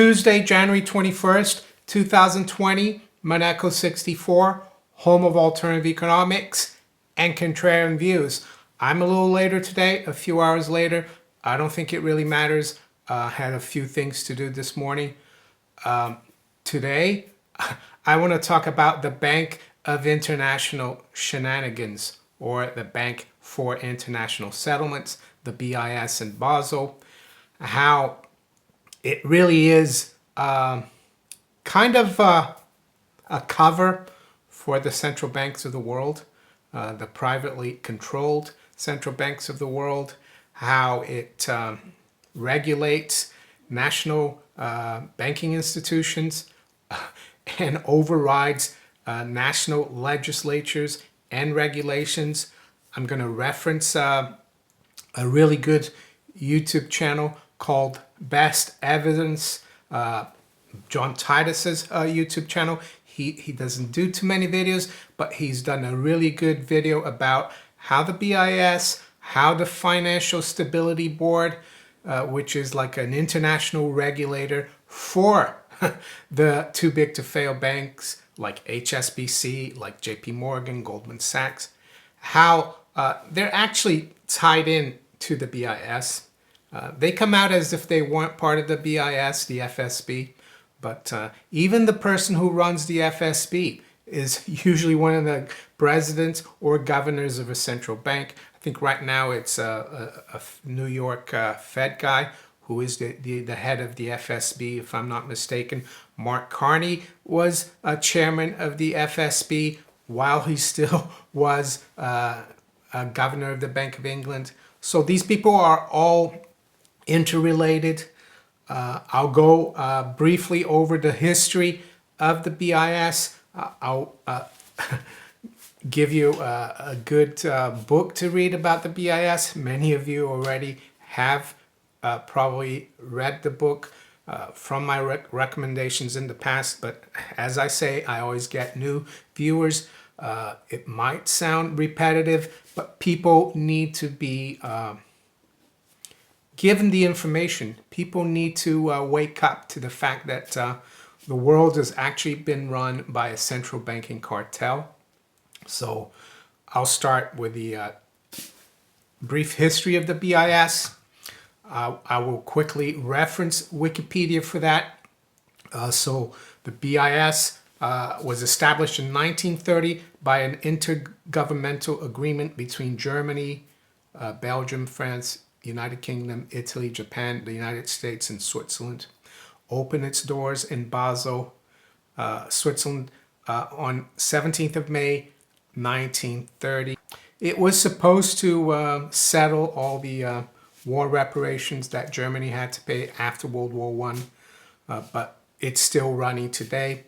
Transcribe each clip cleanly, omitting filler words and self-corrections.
Tuesday, January 21st, 2020, Maneco 64, home of alternative economics and contrarian views. I'm a little later today, a few hours later. I don't think it really matters. Had a few things to do this morning. Today, I want to talk about the Bank of International Shenanigans, or the Bank for International Settlements, the BIS in Basel. How it really is kind of a cover for the central banks of the world, the privately controlled central banks of the world, how it regulates national banking institutions and overrides national legislatures and regulations. I'm going to reference a really good YouTube channel called Best Evidence, John Titus's YouTube channel. He doesn't do too many videos, but he's done a really good video about how the BIS, how the Financial Stability Board, which is like an international regulator for the too big to fail banks like HSBC, like JP Morgan, Goldman Sachs, how they're actually tied in to the BIS. They come out as if they weren't part of the BIS, the FSB, but even the person who runs the FSB is usually one of the presidents or governors of a central bank. I think right now it's a New York Fed guy who is the head of the FSB, if I'm not mistaken. Mark Carney was a chairman of the FSB while he still was a governor of the Bank of England. So these people are all interrelated. I'll go briefly over the history of the BIS. I'll give you a good book to read about the BIS. Many of you already have probably read the book from my recommendations in the past, but as I say, I always get new viewers. It might sound repetitive, but people need to be given the information. People need to wake up to the fact that the world has actually been run by a central banking cartel. So I'll start with the brief history of the BIS. I will quickly reference Wikipedia for that. So the BIS was established in 1930 by an intergovernmental agreement between Germany, Belgium, France, United Kingdom, Italy, Japan, the United States, and Switzerland. Opened its doors in Basel, Switzerland, on 17th of May, 1930. It was supposed to settle all the war reparations that Germany had to pay after World War I, but it's still running today.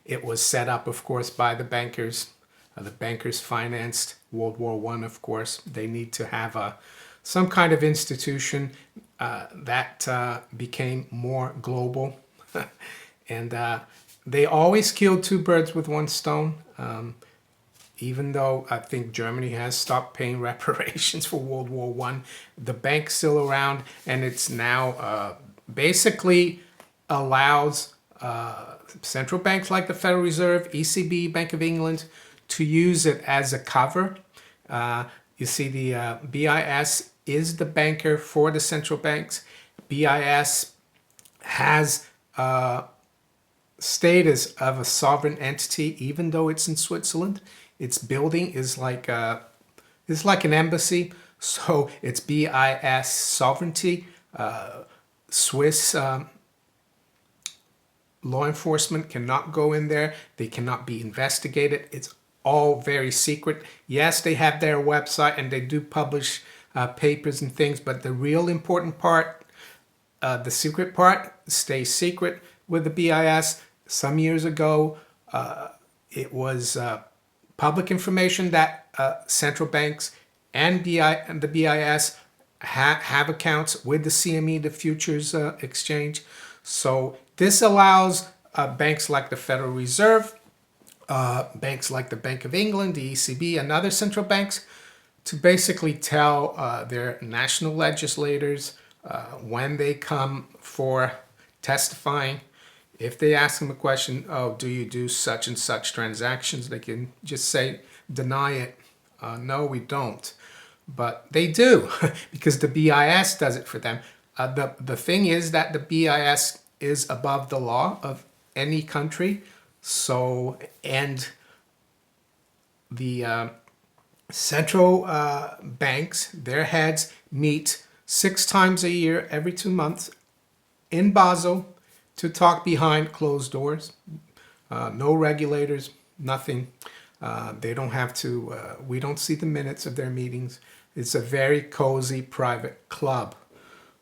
It was set up, of course, by the bankers. The bankers financed World War I, of course. They need to have some kind of institution that became more global. And they always killed two birds with one stone. Even though I think Germany has stopped paying reparations for World War I, the bank's still around, and it's now basically allows central banks like the Federal Reserve, ECB, Bank of England, to use it as a cover. You see, the BIS is the banker for the central banks. BIS has status of a sovereign entity, even though it's in Switzerland. Its building is like an embassy, so it's BIS sovereignty. Swiss law enforcement cannot go in there. They cannot be investigated. It's all very secret. Yes, they have their website and they do publish papers and things, but the real important part, the secret part, stays secret with the BIS. Some years ago, it was public information that central banks and the BIS have accounts with the CME, the Futures Exchange. So this allows banks like the Federal Reserve, banks like the Bank of England, the ECB, and other central banks to basically tell their national legislators when they come for testifying. If they ask them a question, oh, do you do such and such transactions? They can just say, deny it. No, we don't. But they do because the BIS does it for them. The thing is that the BIS is above the law of any country. So, and the central banks, their heads meet 6 times a year, every 2 months, in Basel to talk behind closed doors. No regulators, nothing. They don't have to, we don't see the minutes of their meetings. It's a very cozy private club.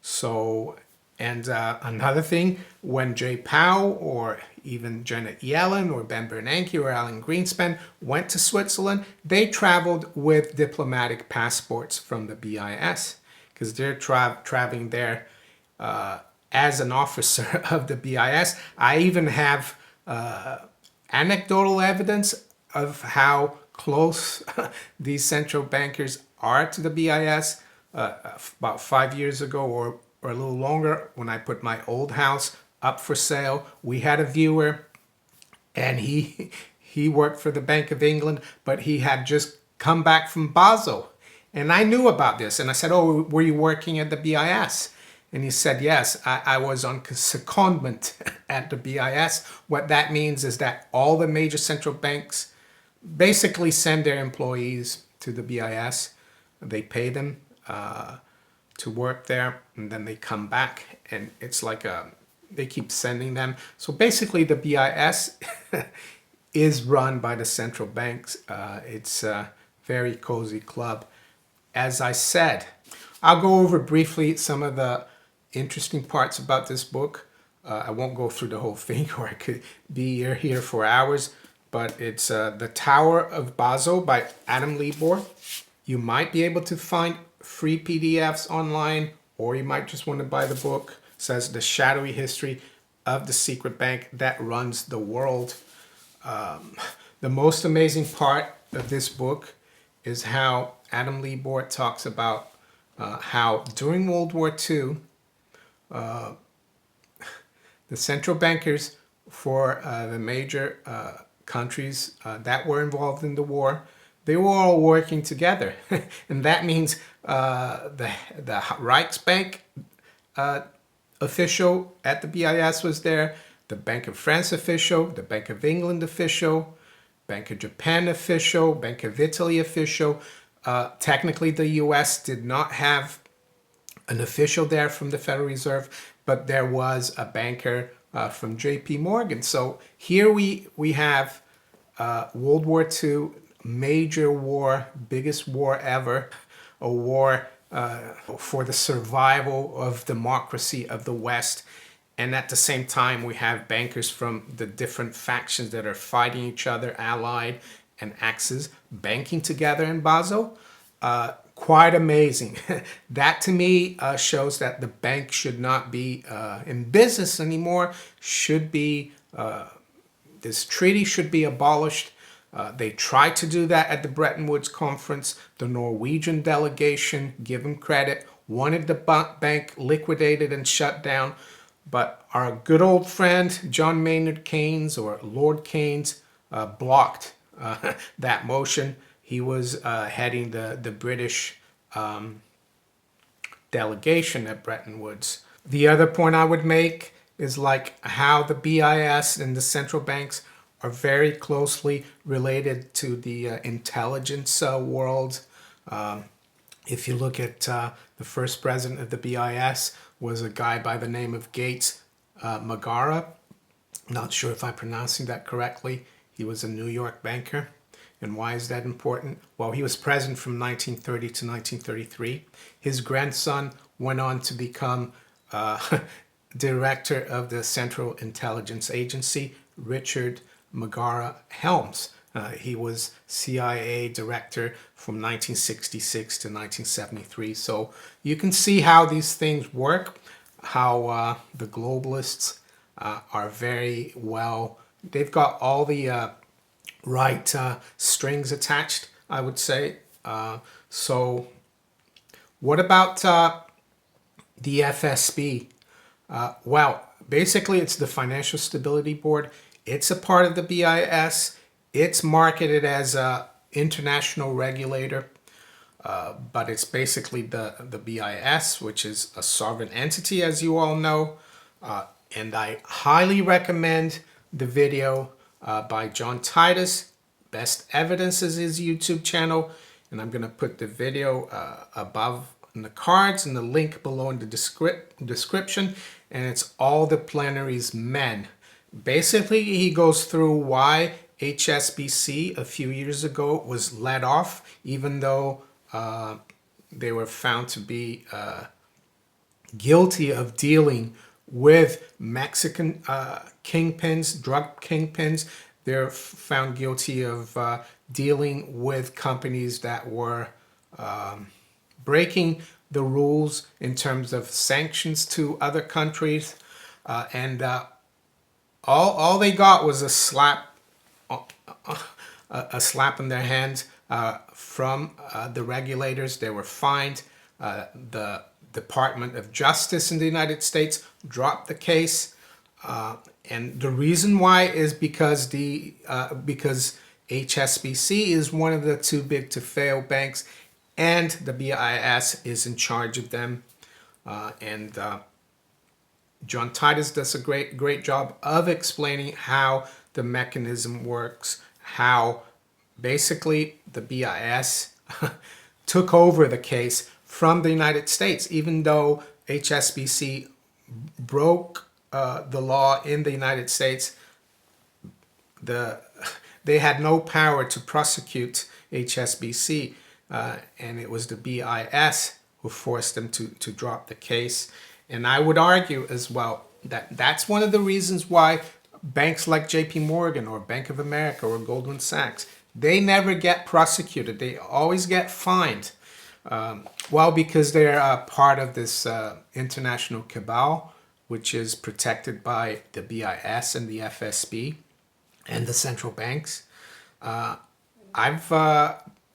So, and another thing, when Jay Powell or even Janet Yellen or Ben Bernanke or Alan Greenspan went to Switzerland, they traveled with diplomatic passports from the BIS because they're traveling there as an officer of the BIS. I even have anecdotal evidence of how close these central bankers are to the BIS. About 5 years ago or a little longer, when I put my old house up for sale, we had a viewer, and he worked for the Bank of England, but he had just come back from Basel. And I knew about this, and I said, oh, were you working at the BIS? And he said, yes, I was on secondment at the BIS. What that means is that all the major central banks basically send their employees to the BIS. They pay them to work there, and then they come back, and it's like they keep sending them. So basically the BIS is run by the central banks. It's a very cozy club. As I said, I'll go over briefly some of the interesting parts about this book. I won't go through the whole thing, or I could be here for hours, but it's The Tower of Basel by Adam Libor. You might be able to find free PDFs online, or you might just want to buy the book. It says The Shadowy History of the Secret Bank That Runs the World. The most amazing part of this book is how Adam Libor talks about how during World War II, the central bankers for the major countries that were involved in the war, they were all working together. And that means the Reichsbank official at the BIS was there, the Bank of France official, the Bank of England official, Bank of Japan official, Bank of Italy official. Technically, the US did not have an official there from the Federal Reserve, but there was a banker from JP Morgan. So here we have World War II, major war, biggest war ever, a war for the survival of democracy of the West. And at the same time, we have bankers from the different factions that are fighting each other, allied and axes, banking together in Basel. Quite amazing. That to me shows that the bank should not be in business anymore. Should be this treaty should be abolished. They tried to do that at the Bretton Woods Conference. The Norwegian delegation, give them credit, wanted the bank liquidated and shut down. But our good old friend, John Maynard Keynes, or Lord Keynes, blocked that motion. He was heading the British delegation at Bretton Woods. The other point I would make is like how the BIS and the central banks are very closely related to the intelligence world. If you look at the first president of the BIS was a guy by the name of Gates Magara. Not sure if I'm pronouncing that correctly. He was a New York banker. And why is that important? Well, he was president from 1930 to 1933. His grandson went on to become director of the Central Intelligence Agency, Richard Magara Helms. He was CIA director from 1966 to 1973. So you can see how these things work, how the globalists are very well, they've got all the right strings attached, I would say. So what about the FSB? Well, Basically, it's the Financial Stability Board. It's a part of the BIS. It's marketed as a international regulator, but it's basically the BIS, which is a sovereign entity, as you all know. And I highly recommend the video by John Titus. Best Evidence is his YouTube channel. And I'm going to put the video above in the cards and the link below in the description. And it's All the Plenary's Men. Basically, he goes through why HSBC a few years ago was let off, even though they were found to be guilty of dealing with Mexican kingpins, drug kingpins. They're found guilty of dealing with companies that were breaking the rules in terms of sanctions to other countries, and all they got was a slap in their hands from the regulators. They were fined. The Department of Justice in the United States dropped the case, and the reason why is because because HSBC is one of the too big to fail banks, and the BIS is in charge of them. And John Titus does a great job of explaining how the mechanism works, how basically the BIS took over the case from the United States, even though HSBC broke the law in the United States. They had no power to prosecute HSBC, and it was the BIS who forced them to drop the case. And I would argue as well that that's one of the reasons why banks like JP Morgan or Bank of America or Goldman Sachs, they never get prosecuted. They always get fined. Well, because they're part of this international cabal, which is protected by the BIS and the FSB and the central banks. I've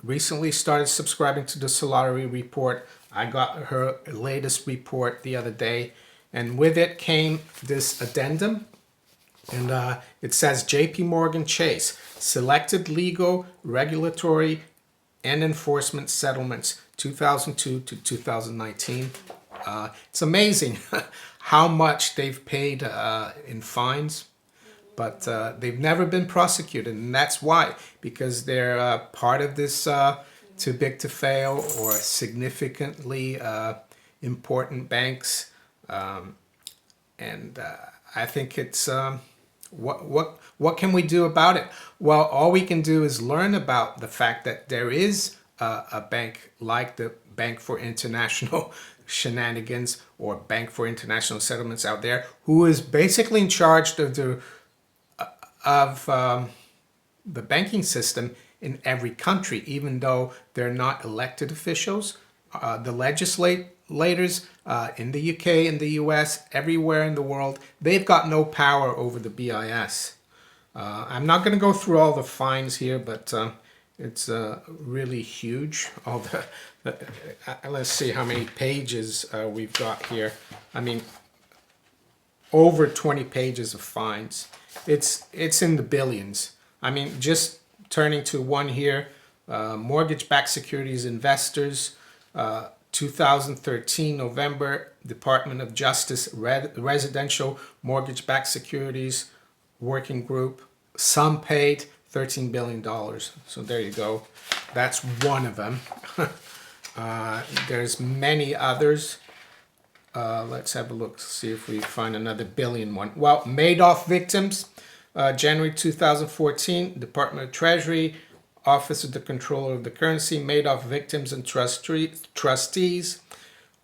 recently started subscribing to the Solari report. I got her latest report the other day, and with it came this addendum. And it says JP Morgan Chase, selected legal, regulatory, and enforcement settlements 2002 to 2019. It's amazing how much they've paid in fines, but they've never been prosecuted. And that's why, because they're part of this too big to fail or significantly important banks. And I think it's what can we do about it? Well, all we can do is learn about the fact that there is a bank like the Bank for International Shenanigans or Bank for International Settlements out there, who is basically in charge of the banking system in every country, even though they're not elected officials. The legislators in the UK, in the US, everywhere in the world, they've got no power over the BIS. I'm not going to go through all the fines here, but it's really huge. All let's see how many pages we've got here. I mean, over 20 pages of fines. It's in the billions. I mean, just turning to one here, mortgage-backed securities investors, 2013 November, Department of Justice Residential Mortgage-Backed Securities Working Group. Some paid $13 billion. So there you go. That's one of them. There's many others. Let's have a look, see if we find another billion one. Well, Madoff victims, January 2014, Department of Treasury, Office of the Controller of the Currency, Madoff victims and trustees.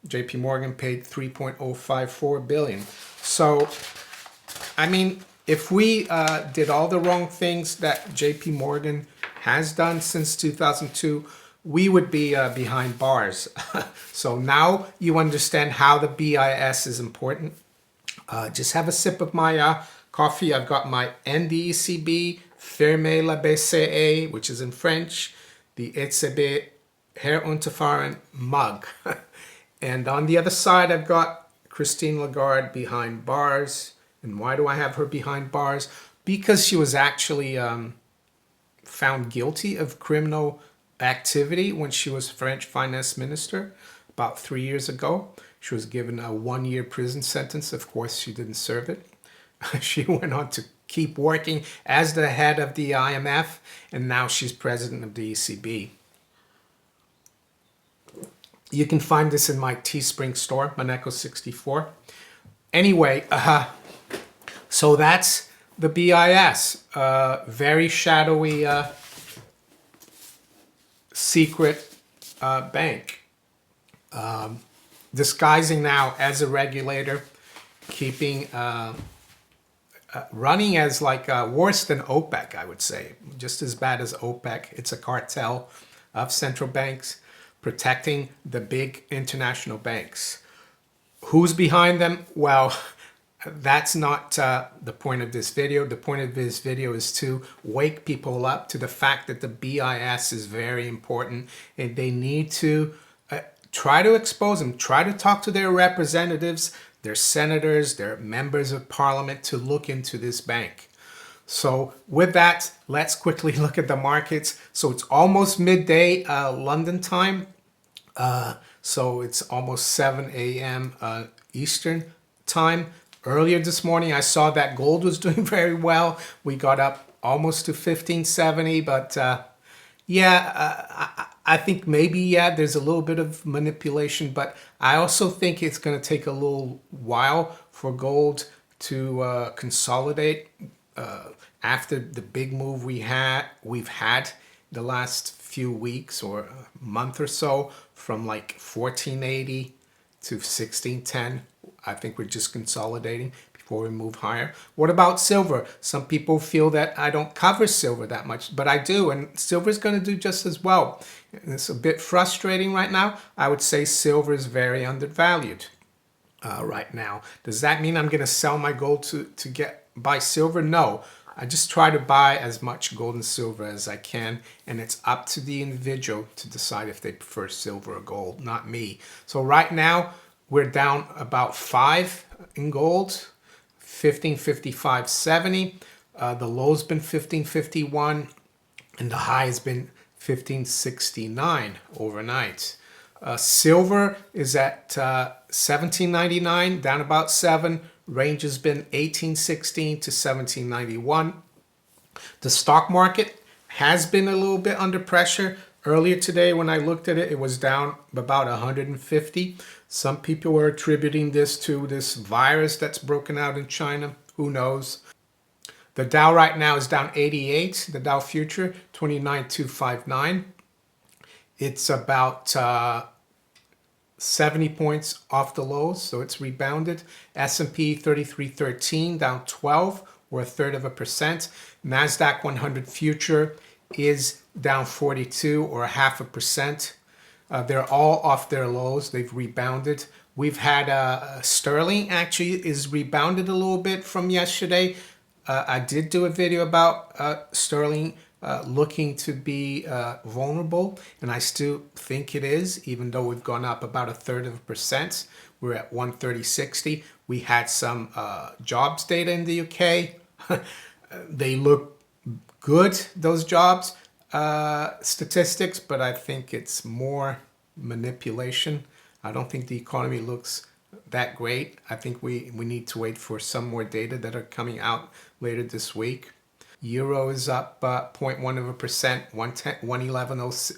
JP Morgan paid $3.054 billion. So, I mean, if we did all the wrong things that JP Morgan has done since 2002, we would be behind bars. So now you understand how the BIS is important. Just have a sip of my coffee. I've got my NDECB, Fermez la BCE, which is in French, the ETHEREUM herunterfahren mug. And on the other side, I've got Christine Lagarde behind bars. And why do I have her behind bars? Because she was actually found guilty of criminal activity when she was French finance minister about 3 years ago. She was given a 1-year prison sentence. Of course, she didn't serve it. She went on to keep working as the head of the IMF, and now she's president of the ECB. You can find this in my Teespring store, maneco64. Anyway, so that's the BIS, very shadowy, secret bank, disguising now as a regulator, keeping, running as like worse than OPEC, I would say, just as bad as OPEC. It's a cartel of central banks protecting the big international banks. Who's behind them? Well, that's not the point of this video. The point of this video is to wake people up to the fact that the BIS is very important, and they need to try to expose them, try to talk to their representatives, their senators, their members of parliament to look into this bank. So with that, let's quickly look at the markets. So it's almost midday London time. So it's almost 7 a.m. Eastern time. Earlier this morning, I saw that gold was doing very well. We got up almost to 1570, but I think maybe, there's a little bit of manipulation, but I also think it's going to take a little while for gold to consolidate after the big move we've had the last few weeks or a month or so, from like 1480 to 1610. I think we're just consolidating before we move higher. What about silver? Some people feel that I don't cover silver that much, but I do, and silver is going to do just as well. And it's a bit frustrating right now. I would say silver is very undervalued right now. Does that mean I'm going to sell my gold to buy silver? No. I just try to buy as much gold and silver as I can, and it's up to the individual to decide if they prefer silver or gold, not me. So right now, we're down about 5 in gold, 1555.70. The low's been 1551, and the high has been 1569 overnight. Silver is at 1799, down about 7. Range has been 1816 to 1791. The stock market has been a little bit under pressure. Earlier today, when I looked at it, it was down about 150. Some people are attributing this to this virus that's broken out in China. Who knows? The Dow right now is down 88. The Dow future, 29,259. It's about 70 points off the lows, so it's rebounded. S&P 3313 down 12, or 1/3%. NASDAQ 100 future is down 42, or 0.5%. They're all off their lows. They've rebounded. We've had sterling actually is rebounded a little bit from yesterday. I did do a video about sterling looking to be vulnerable, and I still think it is, even though we've gone up about 1/3%. We're at 130.60. We had some jobs data in the UK. They look good, those jobs statistics, but I think it's more manipulation. I don't think the economy looks that great. I think we need to wait for some more data that are coming out later this week. Euro is up 0.1%, 111.06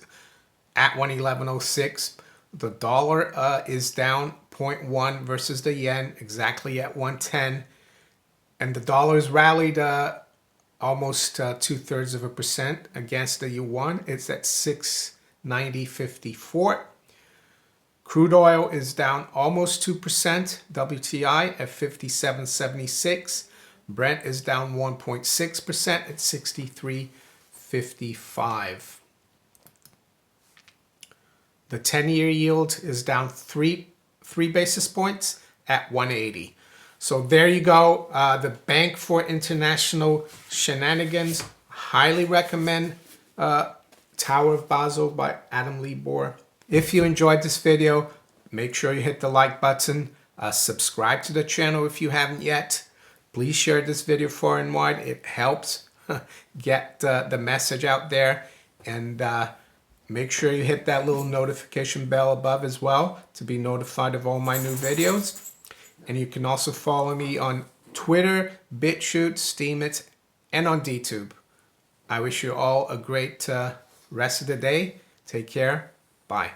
at 111.06. The dollar is down 0.1 versus the yen, exactly at 110. And the dollar's rallied almost 2/3% against the yuan. It's at 690.54. Crude oil is down almost 2%. WTI at 57.76. Brent is down 1.6% at 63.55. The 10-year yield is down 3 basis points at 180. So there you go. The Bank for International Shenanigans. Highly recommend Tower of Basel by Adam Libor. If you enjoyed this video, make sure you hit the like button. Subscribe to the channel if you haven't yet. Please share this video far and wide. It helps get the message out there. And make sure you hit that little notification bell above as well to be notified of all my new videos. And you can also follow me on Twitter, BitChute, Steemit, and on DTube. I wish you all a great rest of the day. Take care. Bye.